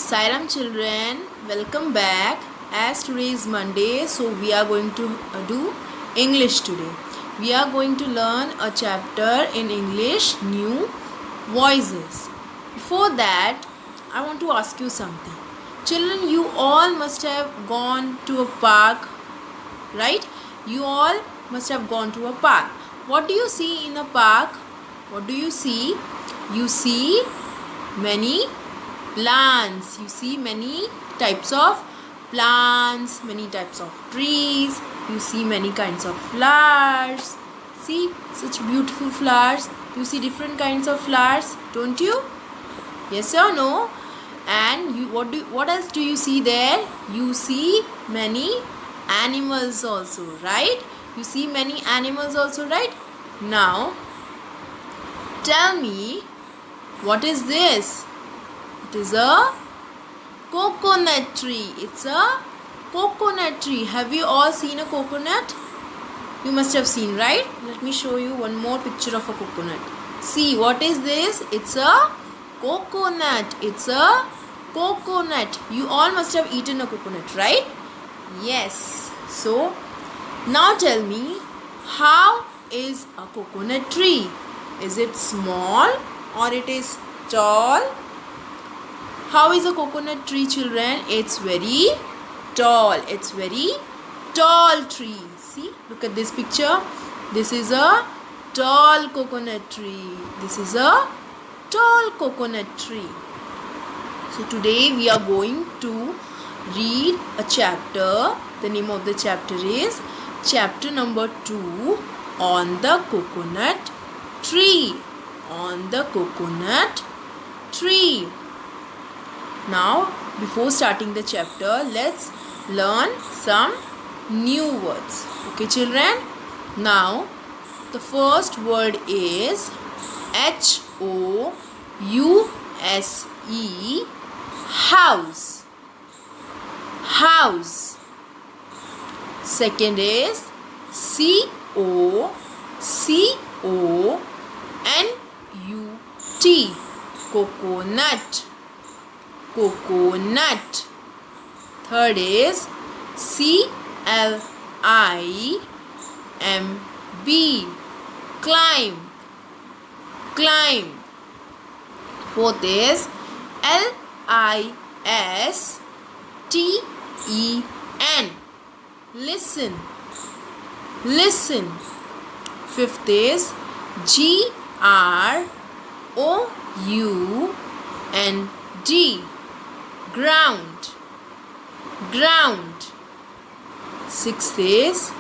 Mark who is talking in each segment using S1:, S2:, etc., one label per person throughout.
S1: Sairam children, welcome back. As today is Monday, so we are going to do English today. We are going to learn a chapter in English, New Voices. Before that, I want to ask you something. Children, you all must have gone to a park, right? You all must have gone to a park. What do you see in a park? What do you see? You see many plants. You see many types of plants, many types of trees. You see many kinds of flowers. See such beautiful flowers. You see different kinds of flowers, don't you? Yes or no? And what else do you see there? You see many animals also, right? You see many animals also, right? Now tell me, what is this? It is a coconut tree. It's a coconut tree. Have you all seen a coconut? You must have seen, right? Let me show you one more picture of a coconut. See, what is this? It's a coconut. It's a coconut. You all must have eaten a coconut, right? Yes. So, now tell me, how is a coconut tree? Is it small or it is tall? How is a coconut tree, children? It's very tall. It's very tall tree. See, look at this picture. This is a tall coconut tree. This is a tall coconut tree. So today we are going to read a chapter. The name of the chapter is chapter number 2, on the coconut tree. On the coconut tree. Now, before starting the chapter, let's learn some new words. Okay, children? Now, the first word is House. House. House. Second is Coconut. Coconut. Coconut. Third is Climb. Climb. Climb. Fourth is Listen. Listen. Listen. Fifth is Ground. Ground. Ground. Sixth is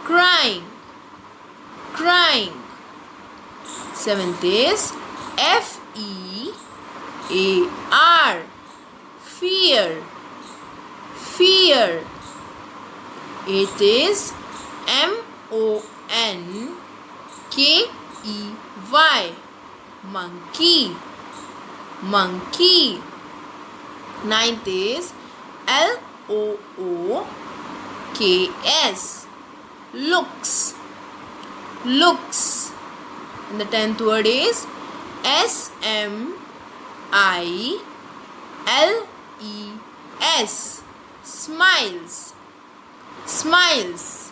S1: Crying. Crying. Seventh is Fear. Fear. Eighth is Monkey. Monkey. Ninth is Looks. Looks. And the 10th word is Smiles. Smiles. Smiles.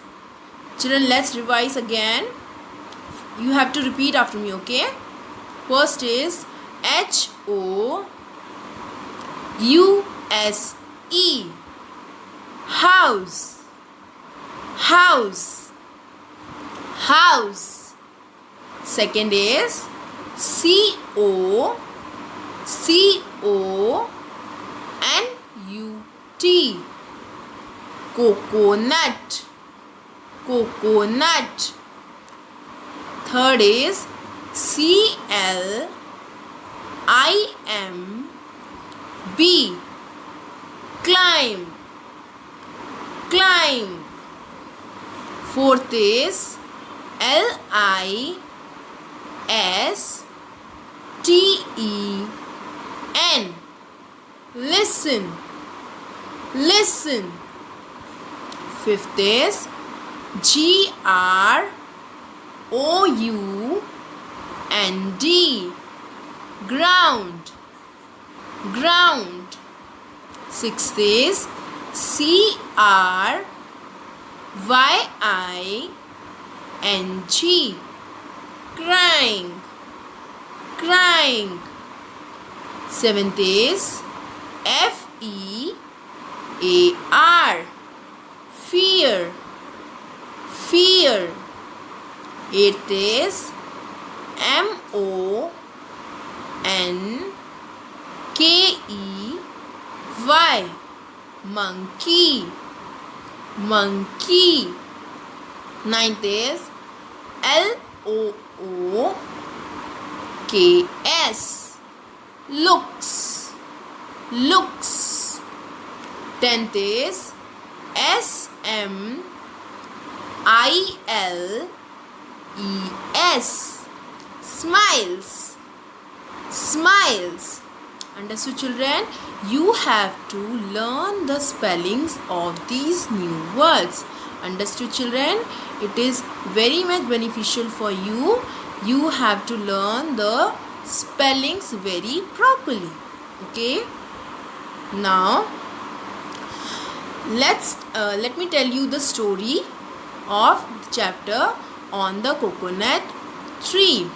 S1: Children, let's revise again. You have to repeat after me, okay? First is House. House. House. House. Second is Coconut. Coconut. Third is Climb. Climb. Fourth is Listen. Listen. Fifth is Ground. N-D, ground, ground. Sixth is C-R-Y-I-N-G, crying, crying. Seventh is F-E-A-R, fear, fear. Eighth is M-O-N-K-E-Y, monkey, monkey. Ninth is L-O-O-K-S, looks, looks. Tenth is S-M-I-L-E-S, smiles, smiles. Understood, children? You have to learn the spellings of these new words. Understood, children? It is very much beneficial for you. You have to learn the spellings very properly. Okay? Now, let me tell you the story of the chapter on the coconut tree.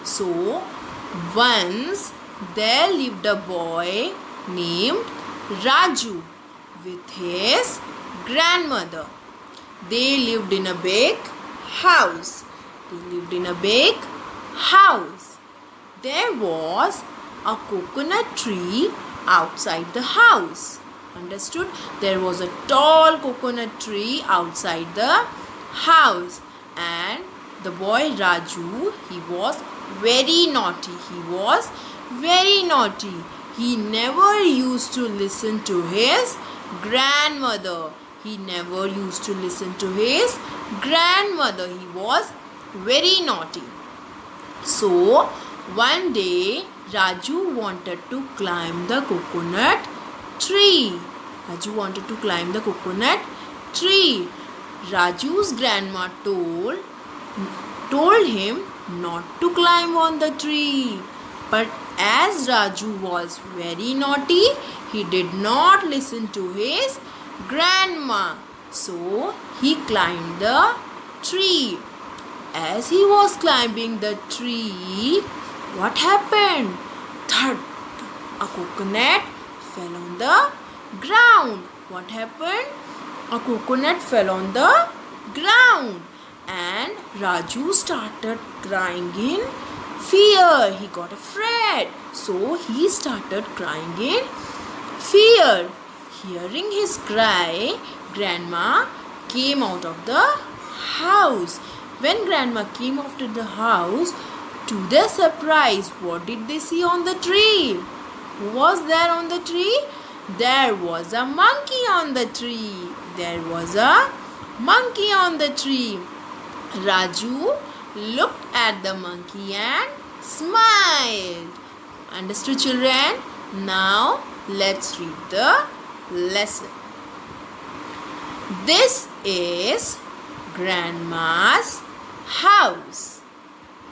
S1: So, once there lived a boy named Raju with his grandmother. They lived in a big house. There was a coconut tree outside the house. Understood? There was a tall coconut tree outside the house, and the boy Raju, he was very naughty. He never used to listen to his grandmother. He was very naughty. So, one day, Raju wanted to climb the coconut tree. Raju's grandma told him not to climb on the tree. But as Raju was very naughty, he did not listen to his grandma. So he climbed the tree. As he was climbing the tree, what happened? Thud! A coconut fell on the ground. What happened? A coconut fell on the ground, and Raju started crying in fear. He got afraid, so he started crying in fear. Hearing his cry, Grandma came out of the house. When Grandma came out of the house, to their surprise, what did they see on the tree? Who was there on the tree? There was a monkey on the tree. Raju looked at the monkey and smiled. Understood, children? Now let's read the lesson. This is Grandma's house.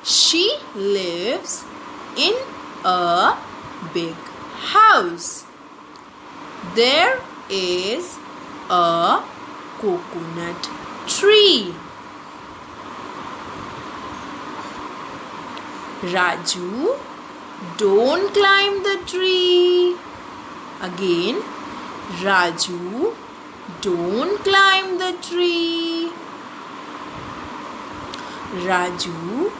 S1: She lives in a big house. There is a coconut tree. Raju, don't climb the tree. Again, Raju, don't climb the tree. Raju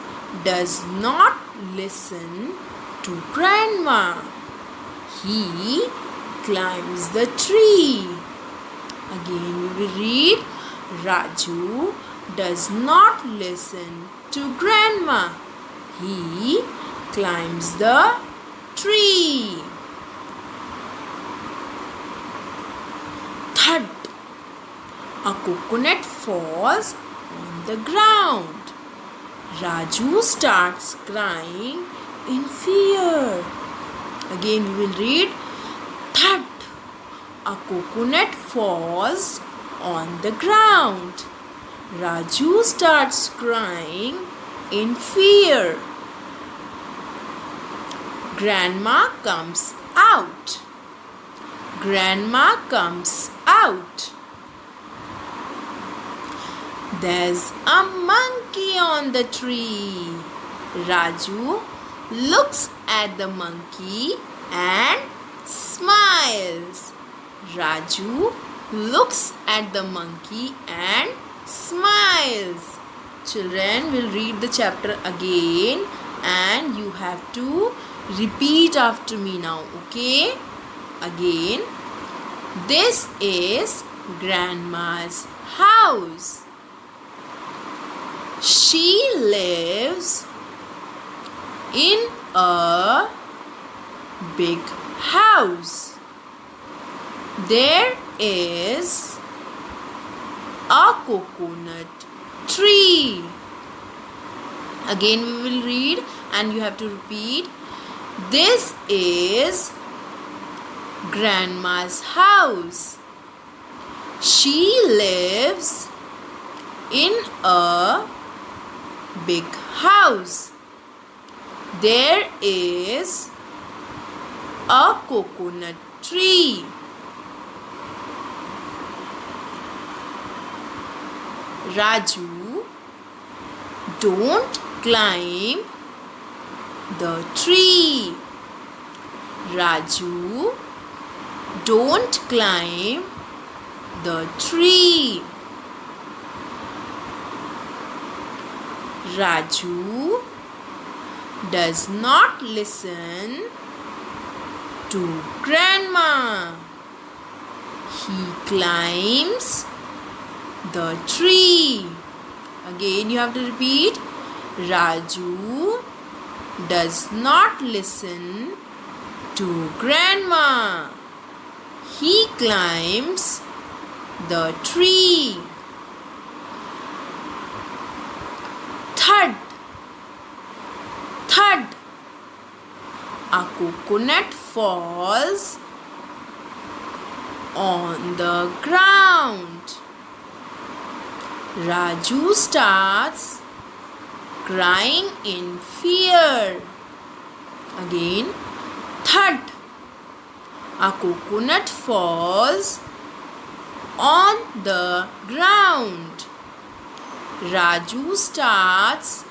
S1: does not listen to Grandma. He climbs the tree. Again we will read, Raju does not listen to Grandma. He climbs the tree. Thud! A coconut falls on the ground. Raju starts crying in fear. Again we will read, thud! A coconut falls on the ground. Raju starts crying in fear. Grandma comes out. Grandma comes out. There's a monkey on the tree. Raju looks at the monkey and smiles. Raju looks at the monkey and smiles. Children will read the chapter again and you have to repeat after me now, okay? Again, this is Grandma's house. She lives in a big house. There is a coconut tree. Again we will read and you have to repeat. This is Grandma's house. She lives in a big house. There is a coconut tree. Raju, don't climb the tree. Raju, don't climb the tree. Raju does not listen to Grandma. He climbs the tree. Again you have to repeat. Raju does not listen to Grandma. He climbs the tree. Thud. Thud. A coconut falls on the ground. Raju starts crying in fear. Again, thud. A coconut falls on the ground. Raju starts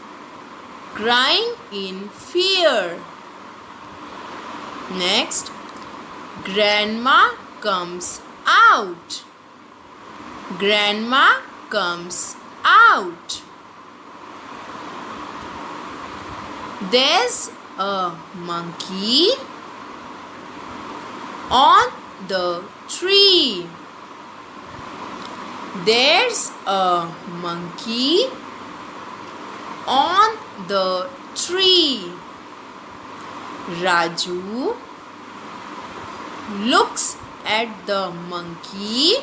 S1: crying in fear. Next, Grandma comes out. Grandma comes out. There's a monkey on the tree. There's a monkey on the tree. Raju looks at the monkey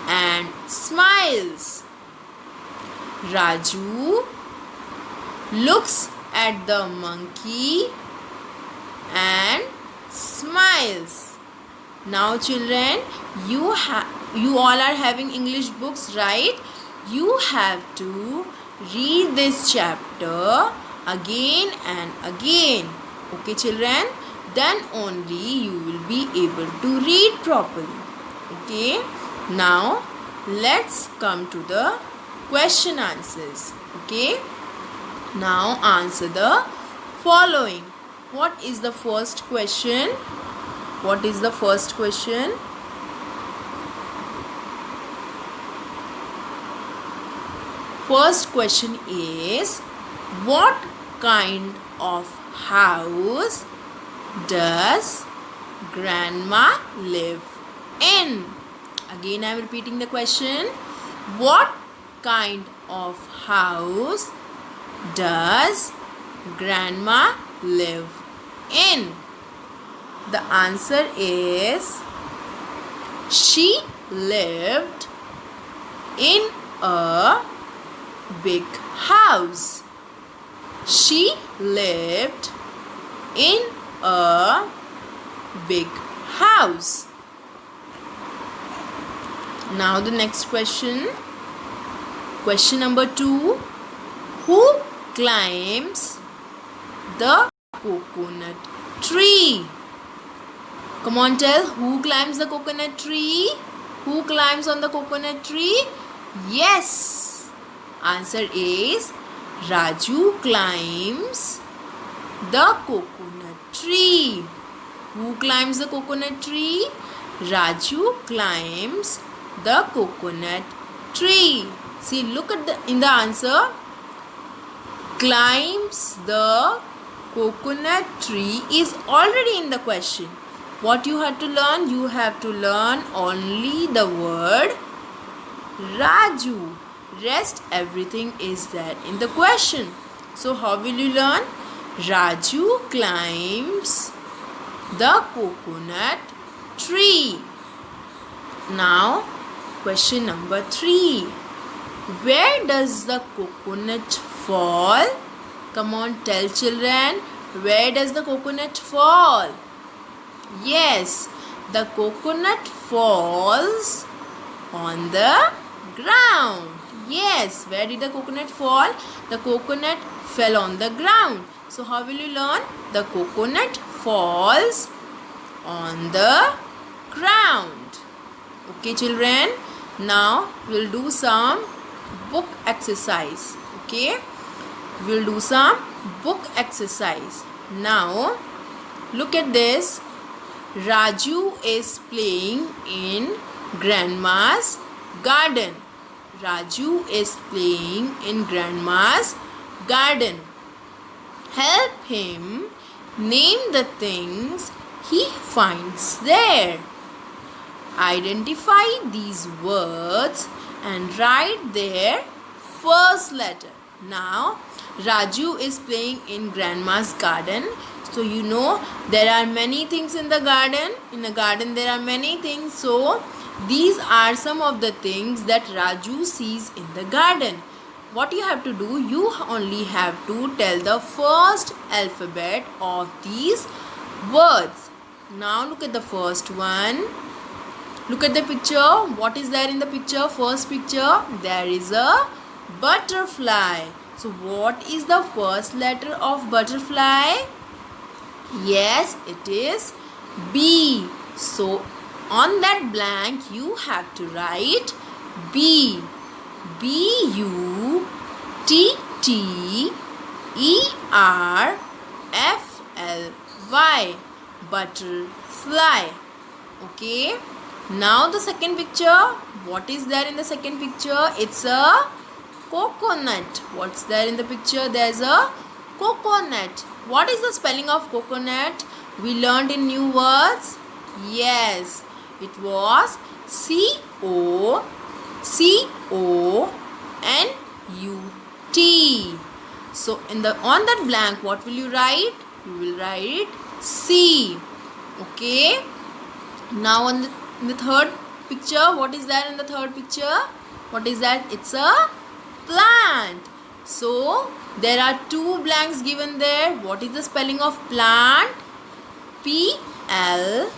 S1: and smiles. Raju looks at the monkey and smiles. Now children, you all are having English books, right? You have to read this chapter again and again. Okay children? Then only you will be able to read properly. Okay? Now let's come to the question answers. Okay? Now answer the following. What is the first question? What is the first question? First question is, what kind of house does Grandma live in? Again I am repeating the question. What kind of house does Grandma live in? The answer is, she lived in a big house. She lived in a big house. Now the next question. Question number 2. Who climbs the coconut tree. Come on, tell, who climbs the coconut tree? Who climbs on the coconut tree? Yes. Answer is Raju climbs the coconut tree. Who climbs the coconut tree? Raju climbs the coconut tree. See, look at in the answer. Climbs the coconut tree is already in the question. What you have to learn? You have to learn only the word Raju. Rest everything is there in the question. So how will you learn? Raju climbs the coconut tree. Now question number 3. Where does the coconut fall? Come on, tell children. Where does the coconut fall? Yes, the coconut falls on the ground. Yes, where did the coconut fall? The coconut fell on the ground. So how will you learn? The coconut falls on the ground. Okay, children. Now we'll do some book exercise. Okay, we'll do some book exercise. Now look at this. Raju is playing in grandma's garden. Raju is playing in grandma's garden. Help him name the things he finds there. Identify these words and write their first letter. Now, Raju is playing in grandma's garden. So you know there are many things in the garden. In a garden there are many things. So these are some of the things that Raju sees in the garden. What you have to do? You only have to tell the first alphabet of these words. Now look at the first one. Look at the picture. What is there in the picture? First picture, there is a butterfly. So what is the first letter of butterfly? Yes, it is B. So on that blank you have to write B. B-U-T-T-E-R-F-L-Y. Butterfly. Okay. Now the second picture. What is there in the second picture? It's a coconut. What's there in the picture? There's a coconut. What is the spelling of coconut? We learned in new words. Yes, it was C-O-C-O-N-U-T. So on that blank, what will you write? You will write C. Okay. Now in the third picture, what is there in the third picture? What is that? It's a plant. So there are two blanks given there. What is the spelling of plant? P-L-A-N-T.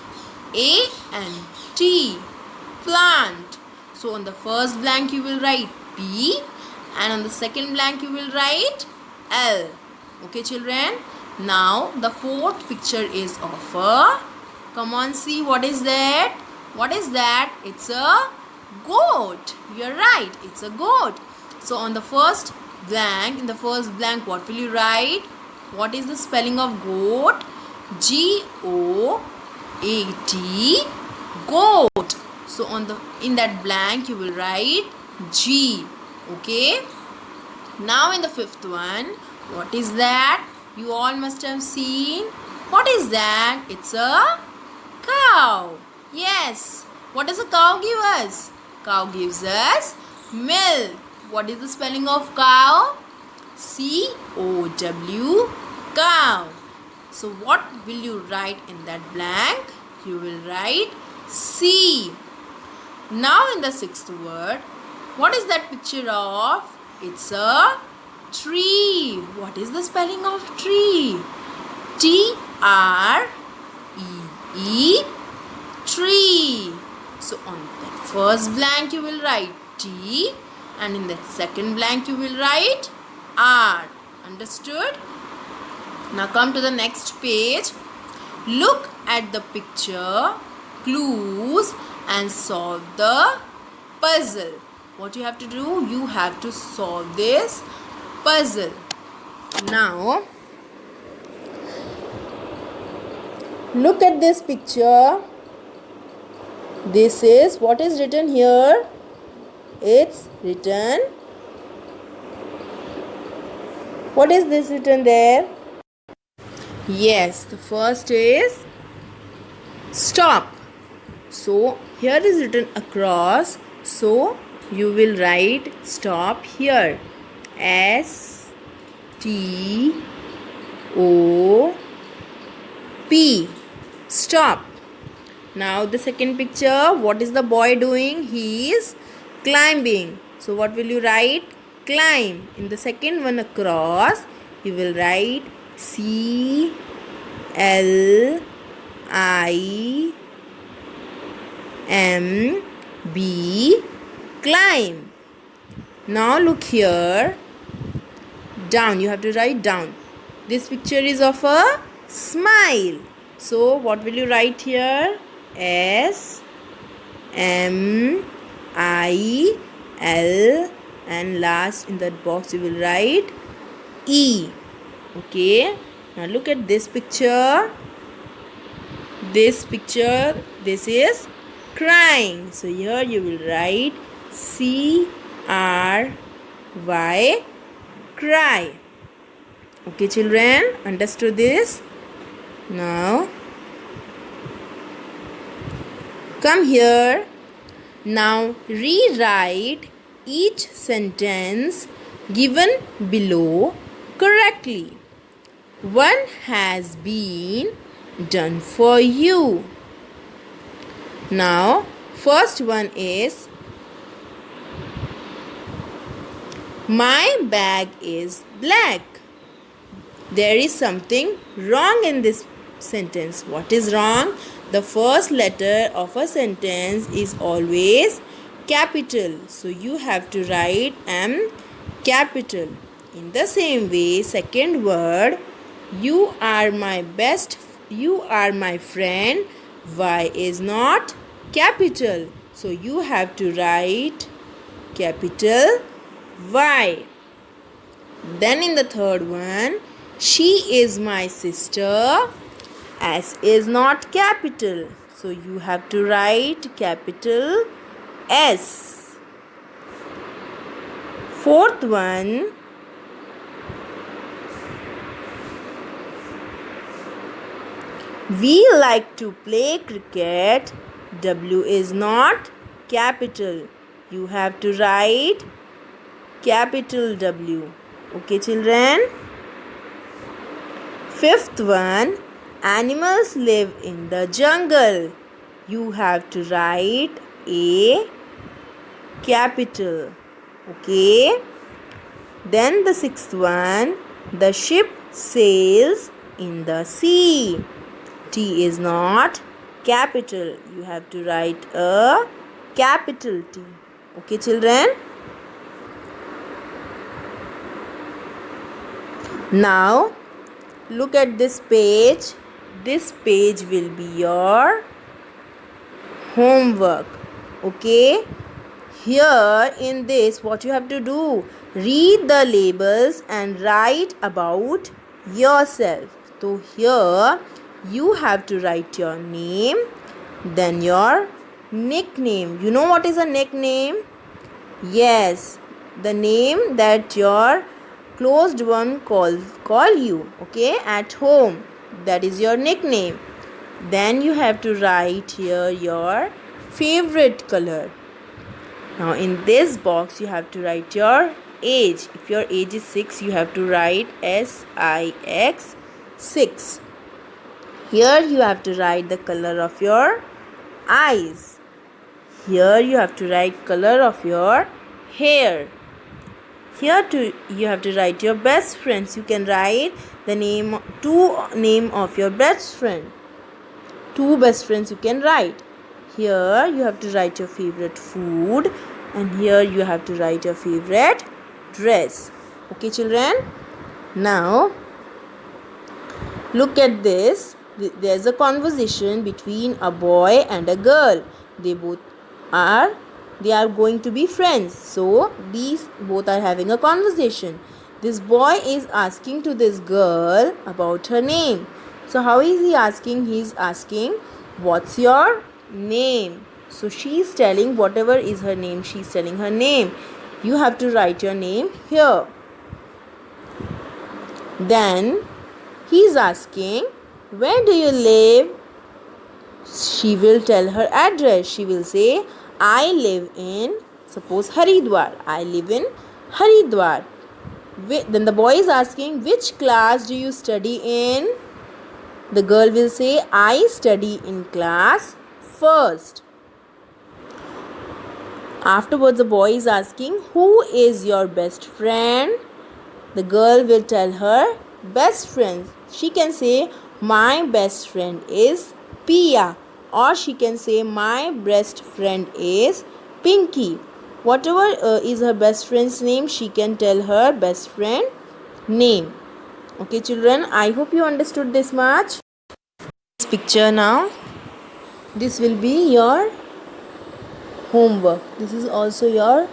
S1: Plant. So on the first blank you will write P and on the second blank you will write L. Okay, children. Now the fourth picture is of a, come on, see what is that? What is that? It's a goat. You're right. It's a goat. So on the first blank, in the first blank, what will you write? What is the spelling of goat? G-O-A-T. Goat. So in that blank you will write G. Okay. Now in the fifth one, what is that? You all must have seen. What is that? It's a cow. Yes. What does a cow give us? Cow gives us milk. What is the spelling of cow? C-O-W. Cow. So what will you write in that blank? You will write C. Now in the sixth word, what is that picture of? It's a tree. What is the spelling of tree? T-R-E-E. Tree. So on that first blank you will write T and in that second blank you will write R. Understood? Now come to the next page. Look at the picture, clues, and solve the puzzle. What you have to do? You have to solve this puzzle. Now, look at this picture. This is what is written here. It's written. What is this written there? Yes, the first is stop. So here is written across. So you will write stop here. S-T-O-P. Stop. Now the second picture. What is the boy doing? He is climbing. So what will you write? Climb. In the second one across, you will write C-L-I-M-B. Climb. Now look here. Down. You have to write down. This picture is of a smile. So what will you write here? S-M-I-L, and last in that box you will write E. Okay. Now look at this picture. This is crying. So here you will write C-R-Y, cry. Okay, children, understood this? Now come here. Now rewrite each sentence given below correctly. One has been done for you. Now first one is, my bag is black. There is something wrong in this sentence. What is wrong? The first letter of a sentence is always capital. So you have to write M capital. In the same way, second word, you are my friend. Y is not capital. So you have to write capital Y. Then in the third one, she is my sister. S is not capital. So you have to write capital S. Fourth one, we like to play cricket. W is not capital. You have to write capital W. Okay, children? Fifth one, animals live in the jungle. You have to write A capital. Okay? Then the sixth one, the ship sails in the sea. T is not capital. You have to write a capital T. Okay, children? Now, look at this page. This page will be your homework. Okay? Here in this, what you have to do? Read the labels and write about yourself. So here, you have to write your name, then your nickname. You know what is a nickname? Yes, the name that your closed one call you, okay, at home. That is your nickname. Then you have to write here your favorite color. Now in this box you have to write your age. If your age is 6, you have to write SIX 6. Here you have to write the color of your eyes. Here you have to write color of your hair. Here too you have to write your best friends. You can write the name of your best friend. 2 best friends you can write. Here you have to write your favorite food, and here you have to write your favorite dress. Okay, children? Now Look at this. There's a conversation between a boy and a girl. They both are they are going to be friends. So these both are having a conversation. This boy is asking to this girl about her name. So how is he asking? He's asking, what's your name? So she's telling whatever is her name. She's telling her name. You have to write your name here. Then he's asking, where do you live? She will tell her address. She will say, I live in, suppose, Haridwar. I live in Haridwar. Then the boy is asking, which class do you study in? The girl will say, I study in class first. Afterwards, the boy is asking, who is your best friend? The girl will tell her best friend. She can say, my best friend is Pia, or she can say, my best friend is Pinky. Whatever is her best friend's name, she can tell her best friend name. Okay, children, I hope you understood this much. This picture now, this will be your homework. This is also your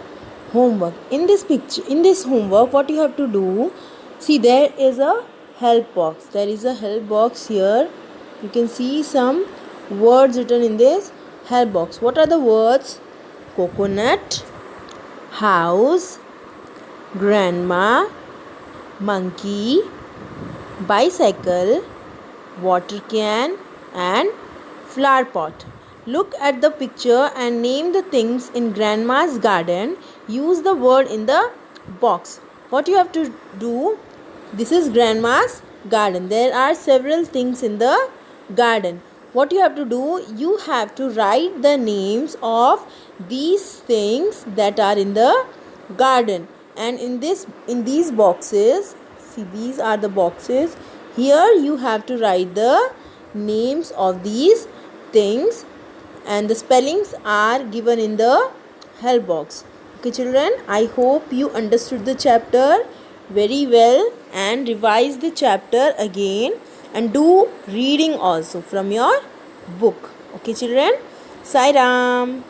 S1: homework. In this picture, in this homework, what you have to do, see, there is a help box. There is a help box here. You can see some words written in this help box. What are the words? Coconut, house, grandma, monkey, bicycle, water can, and flower pot. Look at the picture and name the things in grandma's garden. Use the word in the box. What you have to do, this is grandma's garden. There are several things in the garden. What you have to do, you have to write the names of these things that are in the garden. And in these boxes, see, these are the boxes. Here you have to write the names of these things, and the spellings are given in the help box. Okay, children, I hope you understood the chapter very well and revise the chapter again and do reading also from your book. Okay, children, Sai Ram.